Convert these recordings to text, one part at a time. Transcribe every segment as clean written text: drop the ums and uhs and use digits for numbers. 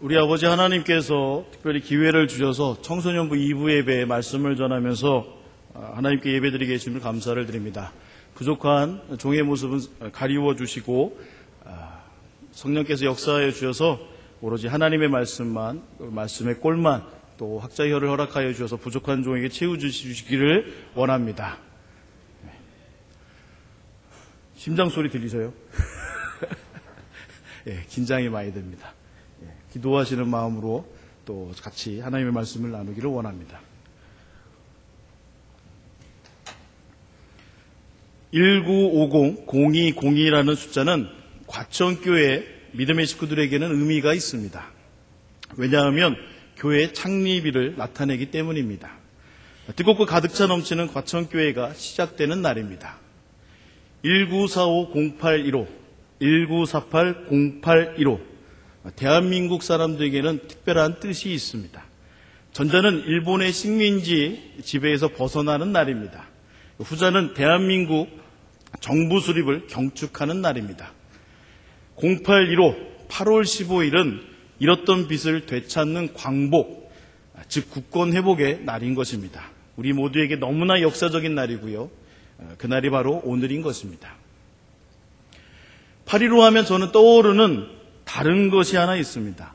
우리 아버지 하나님께서 특별히 기회를 주셔서 청소년부 2부 예배에 말씀을 전하면서 하나님께 예배드리게 해주심을 감사를 드립니다. 부족한 종의 모습은 가리워 주시고 성령께서 역사하여 주셔서 오로지 하나님의 말씀만, 말씀의 꼴만, 또 학자의 혀를 허락하여 주셔서 부족한 종에게 채워주시기를 원합니다. 심장 소리 들리세요? 예, 긴장이 많이 됩니다. 예, 기도하시는 마음으로 또 같이 하나님의 말씀을 나누기를 원합니다. 1950-0202라는 숫자는 과천교회 믿음의 식구들에게는 의미가 있습니다. 왜냐하면 교회 창립일을 나타내기 때문입니다. 뜨겁고 가득 차 넘치는 과천교회가 시작되는 날입니다. 1945-0815, 1948-0815, 대한민국 사람들에게는 특별한 뜻이 있습니다. 전자는 일본의 식민지 지배에서 벗어나는 날입니다. 후자는 대한민국 정부 수립을 경축하는 날입니다. 0815, 8월 15일은 잃었던 빚을 되찾는 광복, 즉 국권 회복의 날인 것입니다. 우리 모두에게 너무나 역사적인 날이고요. 그날이 바로 오늘인 것입니다. 8.15 하면 저는 떠오르는 다른 것이 하나 있습니다.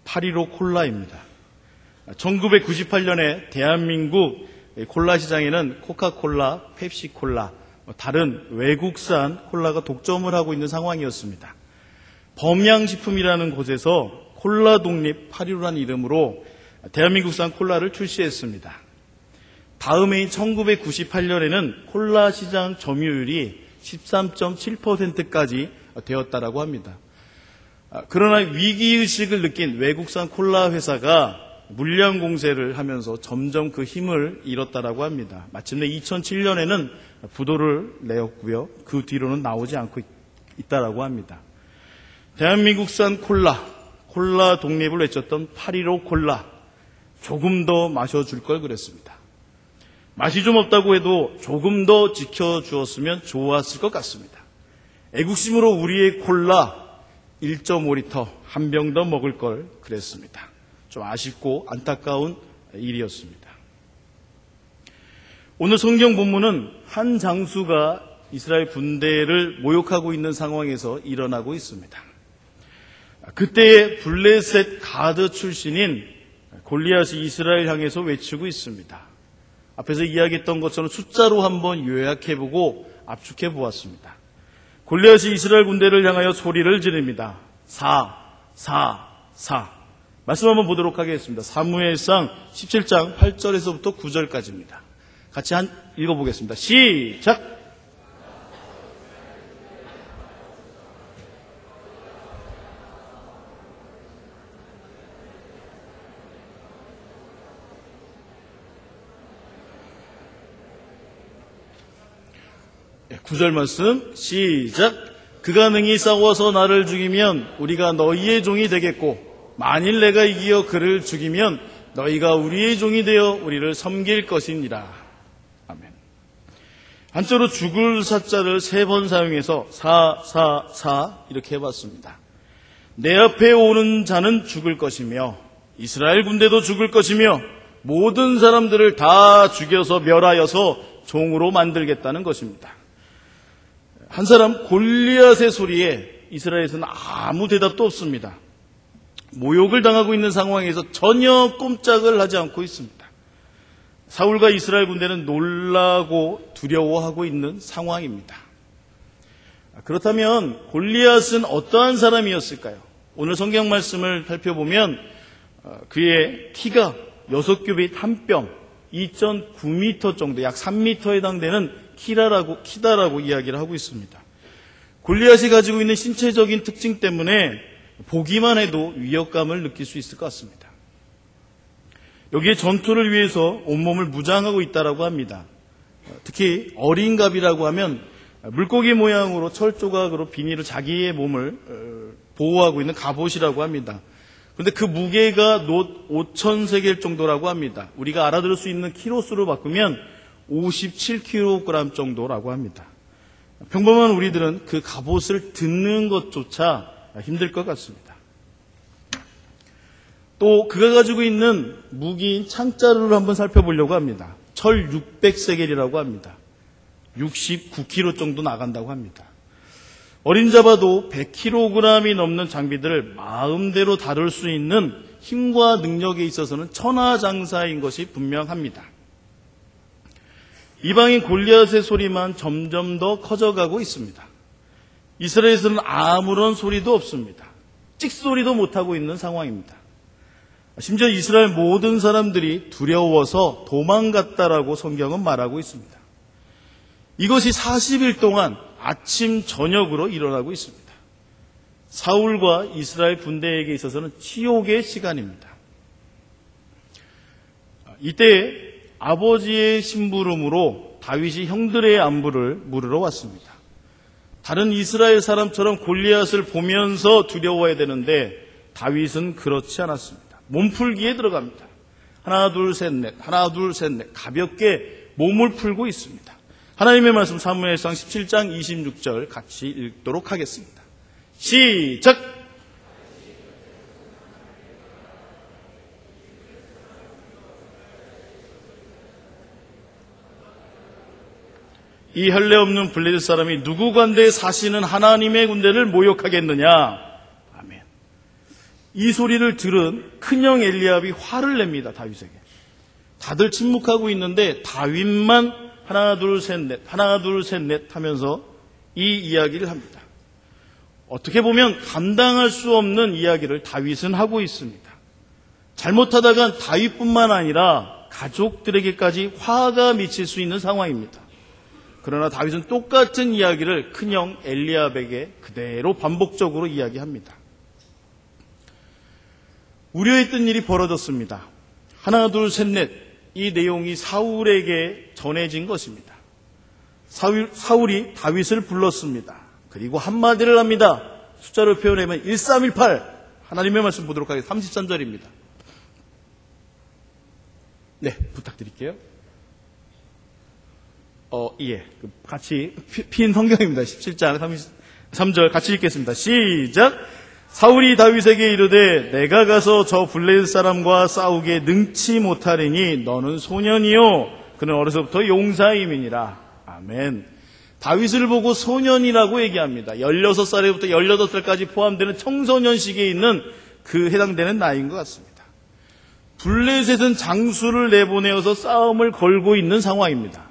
8.15 콜라입니다. 1998년에 대한민국 콜라 시장에는 코카콜라, 펩시콜라, 다른 외국산 콜라가 독점을 하고 있는 상황이었습니다. 범양식품이라는 곳에서 콜라 독립 8.15라는 이름으로 대한민국산 콜라를 출시했습니다. 다음 해인 1998년에는 콜라 시장 점유율이 13.7%까지 되었다라고 합니다. 그러나 위기의식을 느낀 외국산 콜라 회사가 물량 공세를 하면서 점점 그 힘을 잃었다라고 합니다. 마침내 2007년에는 부도를 내었고요. 그 뒤로는 나오지 않고 있다라고 합니다. 대한민국산 콜라 독립을 외쳤던 8.15 콜라, 조금 더 마셔줄 걸 그랬습니다. 맛이 좀 없다고 해도 조금 더 지켜주었으면 좋았을 것 같습니다. 애국심으로 우리의 콜라 1.5리터 한 병 더 먹을 걸 그랬습니다. 좀 아쉽고 안타까운 일이었습니다. 오늘 성경 본문은 한 장수가 이스라엘 군대를 모욕하고 있는 상황에서 일어나고 있습니다. 그때의 블레셋 가드 출신인 골리앗이 이스라엘 향해서 외치고 있습니다. 앞에서 이야기했던 것처럼 숫자로 한번 요약해보고 압축해보았습니다. 골리앗이 이스라엘 군대를 향하여 소리를 지릅니다. 4. 말씀 한번 보도록 하겠습니다. 사무엘상 17장 8절에서부터 9절까지입니다. 같이 읽어보겠습니다. 시작! 네, 9절 말씀 시작! 그가 능히 싸워서 나를 죽이면 우리가 너희의 종이 되겠고 만일 내가 이기어 그를 죽이면 너희가 우리의 종이 되어 우리를 섬길 것이니라. 아멘. 한자로 죽을 사자를 3번 사용해서 4 이렇게 해봤습니다. 내 앞에 오는 자는 죽을 것이며 이스라엘 군대도 죽을 것이며 모든 사람들을 다 죽여서 멸하여서 종으로 만들겠다는 것입니다. 한 사람 골리앗의 소리에 이스라엘에서는 아무 대답도 없습니다. 모욕을 당하고 있는 상황에서 전혀 꼼짝을 하지 않고 있습니다. 사울과 이스라엘 군대는 놀라고 두려워하고 있는 상황입니다. 그렇다면 골리앗은 어떠한 사람이었을까요? 오늘 성경 말씀을 살펴보면 그의 키가 6규빗 한 뼘, 2.9m 정도, 약 3m에 해당되는 키다라고 이야기를 하고 있습니다. 골리앗이 가지고 있는 신체적인 특징 때문에 보기만 해도 위협감을 느낄 수 있을 것 같습니다. 여기에 전투를 위해서 온몸을 무장하고 있다라고 합니다. 특히 어린 갑이라고 하면 물고기 모양으로 철조각으로 비닐로 자기의 몸을 보호하고 있는 갑옷이라고 합니다. 그런데 그 무게가 놋 5,000세겔 정도라고 합니다. 우리가 알아들을 수 있는 키로수로 바꾸면 57kg 정도라고 합니다. 평범한 우리들은 그 갑옷을 듣는 것조차 힘들 것 같습니다. 또 그가 가지고 있는 무기인 창자루를 한번 살펴보려고 합니다. 철 600세겔이라고 합니다. 69kg 정도 나간다고 합니다. 어림잡아도 100kg이 넘는 장비들을 마음대로 다룰 수 있는 힘과 능력에 있어서는 천하장사인 것이 분명합니다. 이방인 골리앗의 소리만 점점 더 커져가고 있습니다. 이스라엘에서는 아무런 소리도 없습니다. 찍소리도 못하고 있는 상황입니다. 심지어 이스라엘 모든 사람들이 두려워서 도망갔다라고 성경은 말하고 있습니다. 이것이 40일 동안 아침 저녁으로 일어나고 있습니다. 사울과 이스라엘 군대에게 있어서는 치욕의 시간입니다. 이때 아버지의 심부름으로 다윗이 형들의 안부를 물으러 왔습니다. 다른 이스라엘 사람처럼 골리앗을 보면서 두려워해야 되는데 다윗은 그렇지 않았습니다. 몸풀기에 들어갑니다. 하나 둘 셋 넷, 하나 둘 셋 넷, 가볍게 몸을 풀고 있습니다. 하나님의 말씀 사무엘상 17장 26절 같이 읽도록 하겠습니다. 시작! 이 할례 없는 블레셋 사람이 누구 관대에 사시는 하나님의 군대를 모욕하겠느냐? 아멘. 이 소리를 들은 큰형 엘리압이 화를 냅니다. 다윗에게. 다들 침묵하고 있는데 다윗만 하나 둘 셋 넷, 하나 둘 셋 넷 하면서 이 이야기를 합니다. 어떻게 보면 감당할 수 없는 이야기를 다윗은 하고 있습니다. 잘못하다간 다윗뿐만 아니라 가족들에게까지 화가 미칠 수 있는 상황입니다. 그러나 다윗은 똑같은 이야기를 큰형 엘리압에게 그대로 반복적으로 이야기합니다. 우려했던 일이 벌어졌습니다. 하나 둘 셋 넷 이 내용이 사울에게 전해진 것입니다. 사울이 다윗을 불렀습니다. 그리고 한마디를 합니다. 숫자로 표현하면 1318 하나님의 말씀 보도록 하겠습니다. 33절입니다. 네, 부탁드릴게요. 예. 같이 핀 성경입니다. 17장 33절 같이 읽겠습니다. 시작! 사울이 다윗에게 이르되 내가 가서 저 블레셋 사람과 싸우게 능치 못하리니 너는 소년이요 그는 어려서부터 용사임이니라. 아멘. 다윗을 보고 소년이라고 얘기합니다. 16살부터 18살까지 포함되는 청소년 시기에 있는 그 해당되는 나이인 것 같습니다. 블레셋은 장수를 내보내어서 싸움을 걸고 있는 상황입니다.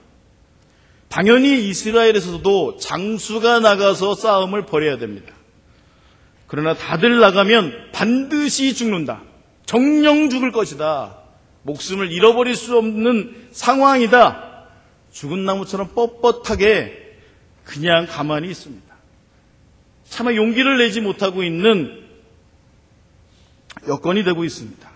당연히 이스라엘에서도 장수가 나가서 싸움을 벌여야 됩니다. 그러나 다들 나가면 반드시 죽는다. 정령 죽을 것이다. 목숨을 잃어버릴 수 없는 상황이다. 죽은 나무처럼 뻣뻣하게 그냥 가만히 있습니다. 차마 용기를 내지 못하고 있는 여건이 되고 있습니다.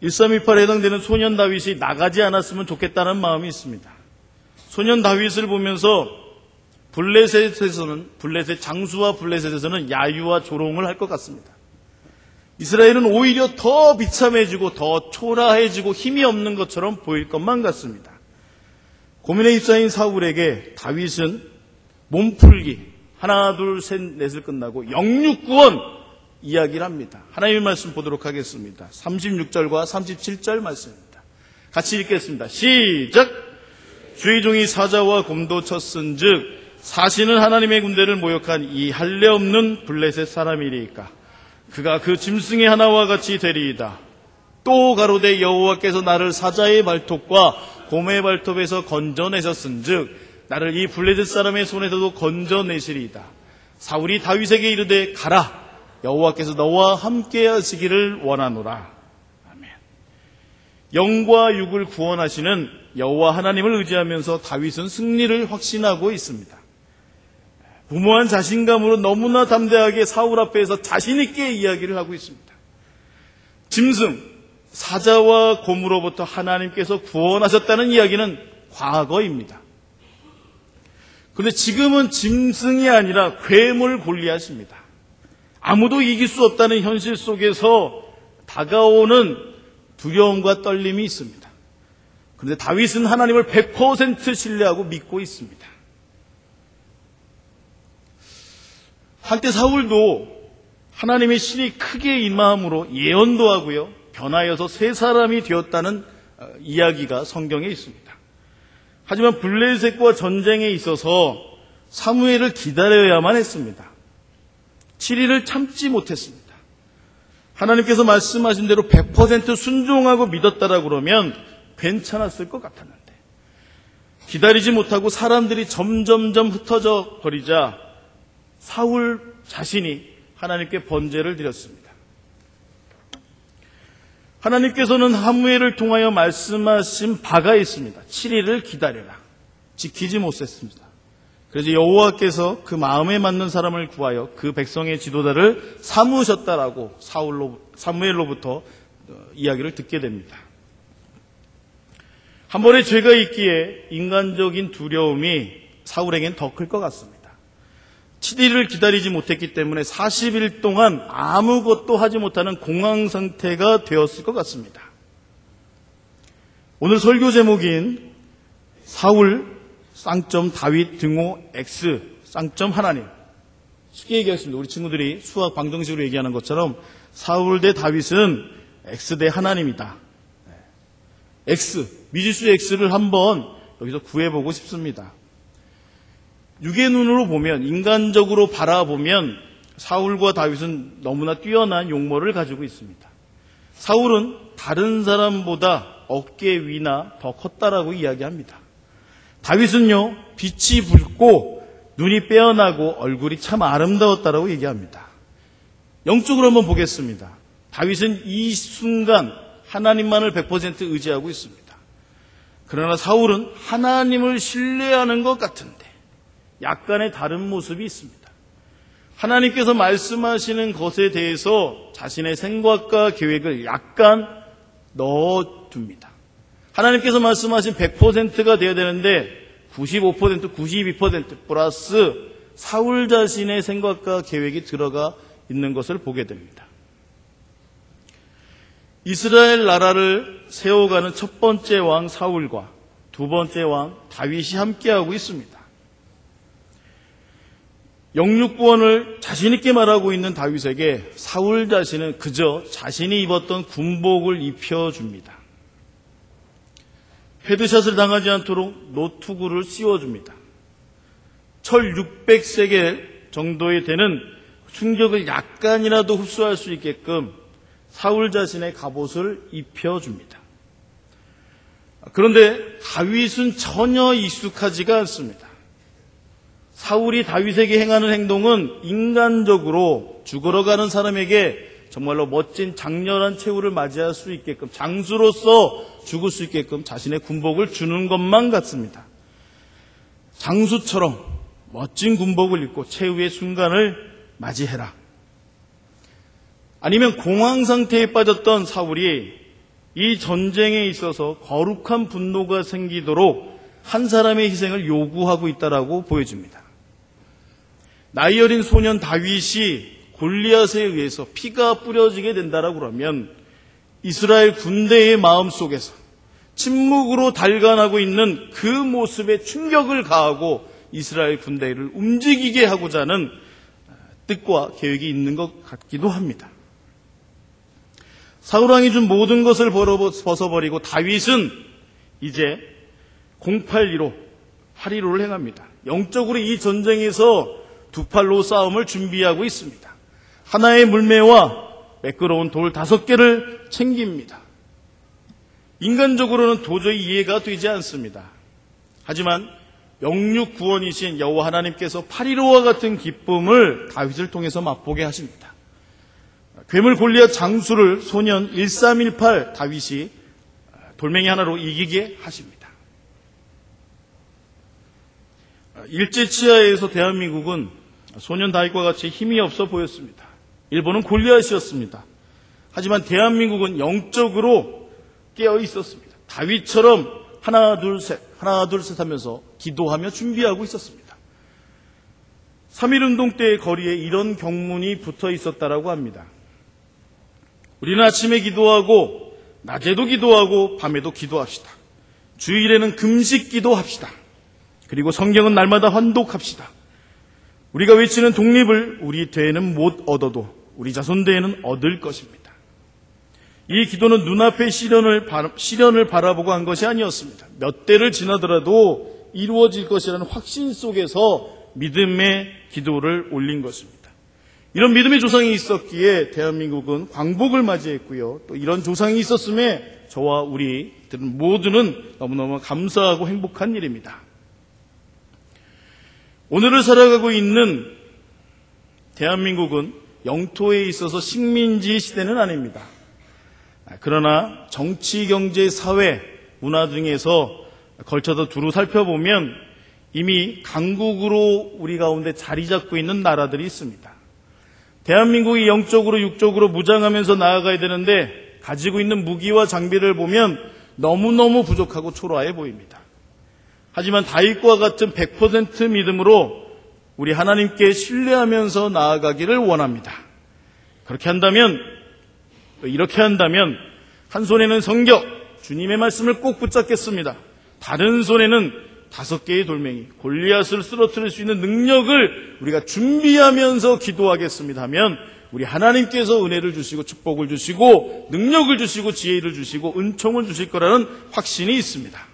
1328에 해당되는 소년 다윗이 나가지 않았으면 좋겠다는 마음이 있습니다. 소년 다윗을 보면서 블레셋 장수와 블레셋에서는 야유와 조롱을 할 것 같습니다. 이스라엘은 오히려 더 비참해지고 더 초라해지고 힘이 없는 것처럼 보일 것만 같습니다. 고민의 입사인 사울에게 다윗은 몸풀기 하나 둘 셋 넷을 끝나고 영육구원 이야기를 합니다. 하나님의 말씀 보도록 하겠습니다. 36절과 37절 말씀입니다. 같이 읽겠습니다. 시작! 주의 종이 사자와 곰도 쳤은즉 사시는 하나님의 군대를 모욕한 이 할례 없는 블레셋 사람이리이까. 그가 그 짐승의 하나와 같이 되리이다. 또 가로되 여호와께서 나를 사자의 발톱과 곰의 발톱에서 건져내셨은즉 나를 이 블레셋 사람의 손에서도 건져내시리이다. 사울이 다윗에게 이르되 가라. 여호와께서 너와 함께 하시기를 원하노라. 아멘. 영과 육을 구원하시는 여호와 하나님을 의지하면서 다윗은 승리를 확신하고 있습니다. 무모한 자신감으로 너무나 담대하게 사울 앞에서 자신 있게 이야기를 하고 있습니다. 짐승, 사자와 곰으로부터 하나님께서 구원하셨다는 이야기는 과거입니다. 그런데 지금은 짐승이 아니라 괴물 골리앗입니다. 아무도 이길 수 없다는 현실 속에서 다가오는 두려움과 떨림이 있습니다. 그런데 다윗은 하나님을 100% 신뢰하고 믿고 있습니다. 한때 사울도 하나님의 신이 크게 임함으로 예언도 하고요, 변하여서 새 사람이 되었다는 이야기가 성경에 있습니다. 하지만 블레셋과 전쟁에 있어서 사무엘을 기다려야만 했습니다. 7일을 참지 못했습니다. 하나님께서 말씀하신 대로 100% 순종하고 믿었다라고 그러면 괜찮았을 것 같았는데, 기다리지 못하고 사람들이 점점점 흩어져 버리자 사울 자신이 하나님께 번제를 드렸습니다. 하나님께서는 사무엘을 통하여 말씀하신 바가 있습니다. 7일을 기다려라. 지키지 못했습니다. 그래서 여호와께서 그 마음에 맞는 사람을 구하여 그 백성의 지도자를 삼으셨다라고 사무엘로부터 이야기를 듣게 됩니다. 한 번의 죄가 있기에 인간적인 두려움이 사울에겐 더 클 것 같습니다. 7일을 기다리지 못했기 때문에 40일 동안 아무것도 하지 못하는 공황 상태가 되었을 것 같습니다. 오늘 설교 제목인 사울 쌍점 다윗 등호 X 쌍점 하나님, 쉽게 얘기하겠습니다. 우리 친구들이 수학 방정식으로 얘기하는 것처럼 사울 대 다윗은 X 대 하나님이다. X, 미지수 X를 한번 여기서 구해보고 싶습니다. 육의 눈으로 보면, 인간적으로 바라보면 사울과 다윗은 너무나 뛰어난 용모를 가지고 있습니다. 사울은 다른 사람보다 어깨 위나 더 컸다라고 이야기합니다. 다윗은요, 빛이 붉고 눈이 빼어나고 얼굴이 참 아름다웠다라고 얘기합니다. 영적으로 한번 보겠습니다. 다윗은 이 순간 하나님만을 100% 의지하고 있습니다. 그러나 사울은 하나님을 신뢰하는 것 같은데 약간의 다른 모습이 있습니다. 하나님께서 말씀하시는 것에 대해서 자신의 생각과 계획을 약간 넣어둡니다. 하나님께서 말씀하신 100%가 되어야 되는데 95%, 92% 플러스 사울 자신의 생각과 계획이 들어가 있는 것을 보게 됩니다. 이스라엘 나라를 세워가는 첫 번째 왕 사울과 두 번째 왕 다윗이 함께하고 있습니다. 영육구원을 자신있게 말하고 있는 다윗에게 사울 자신은 그저 자신이 입었던 군복을 입혀줍니다. 헤드샷을 당하지 않도록 노투구를 씌워줍니다. 철 600세겔 정도에 되는 충격을 약간이라도 흡수할 수 있게끔 사울 자신의 갑옷을 입혀줍니다. 그런데 다윗은 전혀 익숙하지가 않습니다. 사울이 다윗에게 행하는 행동은 인간적으로 죽으러 가는 사람에게 정말로 멋진 장렬한 최후를 맞이할 수 있게끔, 장수로서 죽을 수 있게끔 자신의 군복을 주는 것만 같습니다. 장수처럼 멋진 군복을 입고 최후의 순간을 맞이해라. 아니면 공황 상태에 빠졌던 사울이 이 전쟁에 있어서 거룩한 분노가 생기도록 한 사람의 희생을 요구하고 있다라고 보여집니다. 나이 어린 소년 다윗이 골리앗에 의해서 피가 뿌려지게 된다라고 그러면 이스라엘 군대의 마음속에서 침묵으로 달관하고 있는 그 모습에 충격을 가하고 이스라엘 군대를 움직이게 하고자 하는 뜻과 계획이 있는 것 같기도 합니다. 사울왕이 준 모든 것을 벗어버리고 다윗은 이제 082로 815를 행합니다. 영적으로 이 전쟁에서 두 팔로 싸움을 준비하고 있습니다. 하나의 물매와 매끄러운 돌 5개를 챙깁니다. 인간적으로는 도저히 이해가 되지 않습니다. 하지만 영육 구원이신 여호와 하나님께서 815와 같은 기쁨을 다윗을 통해서 맛보게 하십니다. 괴물 골리앗 장수를 소년 1318 다윗이 돌멩이 하나로 이기게 하십니다. 일제치하에서 대한민국은 소년 다윗과 같이 힘이 없어 보였습니다. 일본은 골리앗이었습니다. 하지만 대한민국은 영적으로 깨어 있었습니다. 다윗처럼 하나 둘 셋 하면서 기도하며 준비하고 있었습니다. 3.1운동 때의 거리에 이런 경문이 붙어 있었다라고 합니다. 우리는 아침에 기도하고 낮에도 기도하고 밤에도 기도합시다. 주일에는 금식 기도합시다. 그리고 성경은 날마다 환독합시다. 우리가 외치는 독립을 우리 되에는 못 얻어도 우리 자손대에는 얻을 것입니다. 이 기도는 눈앞의 시련을 바라보고 한 것이 아니었습니다. 몇 대를 지나더라도 이루어질 것이라는 확신 속에서 믿음의 기도를 올린 것입니다. 이런 믿음의 조상이 있었기에 대한민국은 광복을 맞이했고요. 또 이런 조상이 있었음에 저와 우리들 모두는 너무너무 감사하고 행복한 일입니다. 오늘을 살아가고 있는 대한민국은 영토에 있어서 식민지 시대는 아닙니다. 그러나 정치, 경제, 사회, 문화 등에서 걸쳐서 두루 살펴보면 이미 강국으로 우리 가운데 자리 잡고 있는 나라들이 있습니다. 대한민국이 영적으로 육적으로 무장하면서 나아가야 되는데 가지고 있는 무기와 장비를 보면 너무너무 부족하고 초라해 보입니다. 하지만 다윗과 같은 100% 믿음으로 우리 하나님께 신뢰하면서 나아가기를 원합니다. 이렇게 한다면 한 손에는 성경, 주님의 말씀을 꼭 붙잡겠습니다. 다른 손에는 5개의 돌멩이, 골리앗을 쓰러뜨릴 수 있는 능력을 우리가 준비하면서 기도하겠습니다 하면 우리 하나님께서 은혜를 주시고 축복을 주시고 능력을 주시고 지혜를 주시고 은총을 주실 거라는 확신이 있습니다.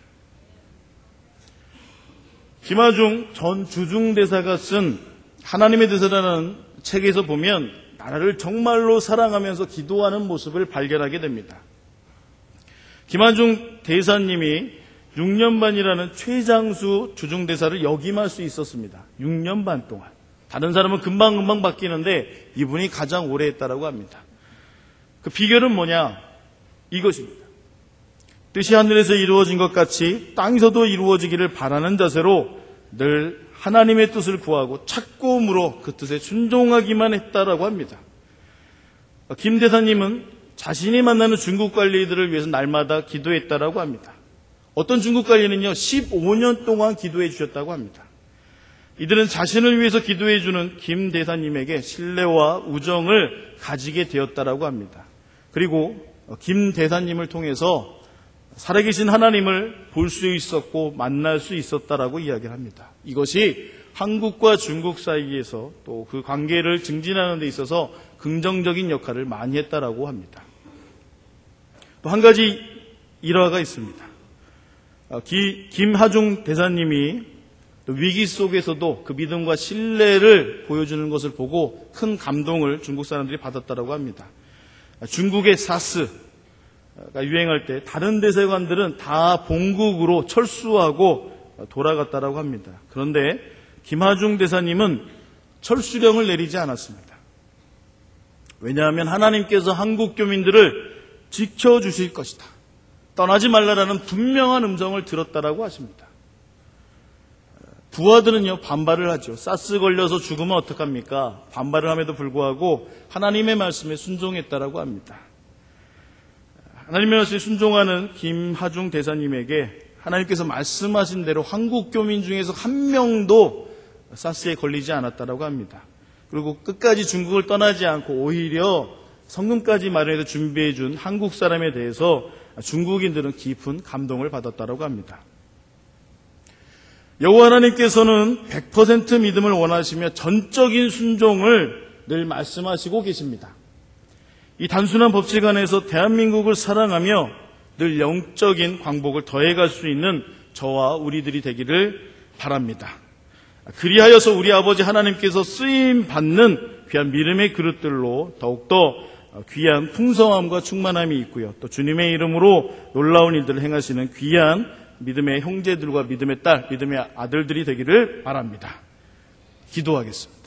김하중 전 주중대사가 쓴 하나님의 대사라는 책에서 보면 나라를 정말로 사랑하면서 기도하는 모습을 발견하게 됩니다. 김하중 대사님이 6년 반이라는 최장수 주중대사를 역임할 수 있었습니다. 6년 반 동안. 다른 사람은 금방금방 바뀌는데 이분이 가장 오래 했다라고 합니다. 그 비결은 뭐냐? 이것입니다. 뜻이 하늘에서 이루어진 것 같이 땅에서도 이루어지기를 바라는 자세로 늘 하나님의 뜻을 구하고 찾고 물어 그 뜻에 순종하기만 했다라고 합니다. 김 대사님은 자신이 만나는 중국 관리들을 위해서 날마다 기도했다라고 합니다. 어떤 중국 관리는요 15년 동안 기도해 주셨다고 합니다. 이들은 자신을 위해서 기도해 주는 김 대사님에게 신뢰와 우정을 가지게 되었다라고 합니다. 그리고 김 대사님을 통해서 살아계신 하나님을 볼 수 있었고 만날 수 있었다라고 이야기를 합니다. 이것이 한국과 중국 사이에서 또 그 관계를 증진하는 데 있어서 긍정적인 역할을 많이 했다라고 합니다. 또 한 가지 일화가 있습니다. 김하중 대사님이 위기 속에서도 그 믿음과 신뢰를 보여주는 것을 보고 큰 감동을 중국 사람들이 받았다라고 합니다. 중국의 사스가 유행할 때 다른 대사관들은 다 본국으로 철수하고 돌아갔다라고 합니다. 그런데 김하중 대사님은 철수령을 내리지 않았습니다. 왜냐하면 하나님께서 한국 교민들을 지켜주실 것이다. 떠나지 말라라는 분명한 음성을 들었다라고 하십니다. 부하들은요 반발을 하죠. 사스 걸려서 죽으면 어떡합니까? 반발을 함에도 불구하고 하나님의 말씀에 순종했다라고 합니다. 하나님의 말씀에 순종하는 김하중 대사님에게 하나님께서 말씀하신 대로 한국 교민 중에서 한 명도 사스에 걸리지 않았다라고 합니다. 그리고 끝까지 중국을 떠나지 않고 오히려 성금까지 마련해서 준비해 준 한국 사람에 대해서 중국인들은 깊은 감동을 받았다라고 합니다. 여호와 하나님께서는 100% 믿음을 원하시며 전적인 순종을 늘 말씀하시고 계십니다. 이 단순한 법칙 안에서 대한민국을 사랑하며 늘 영적인 광복을 더해갈 수 있는 저와 우리들이 되기를 바랍니다. 그리하여서 우리 아버지 하나님께서 쓰임받는 귀한 믿음의 그릇들로 더욱더 귀한 풍성함과 충만함이 있고요. 또 주님의 이름으로 놀라운 일들을 행하시는 귀한 믿음의 형제들과 믿음의 딸, 믿음의 아들들이 되기를 바랍니다. 기도하겠습니다.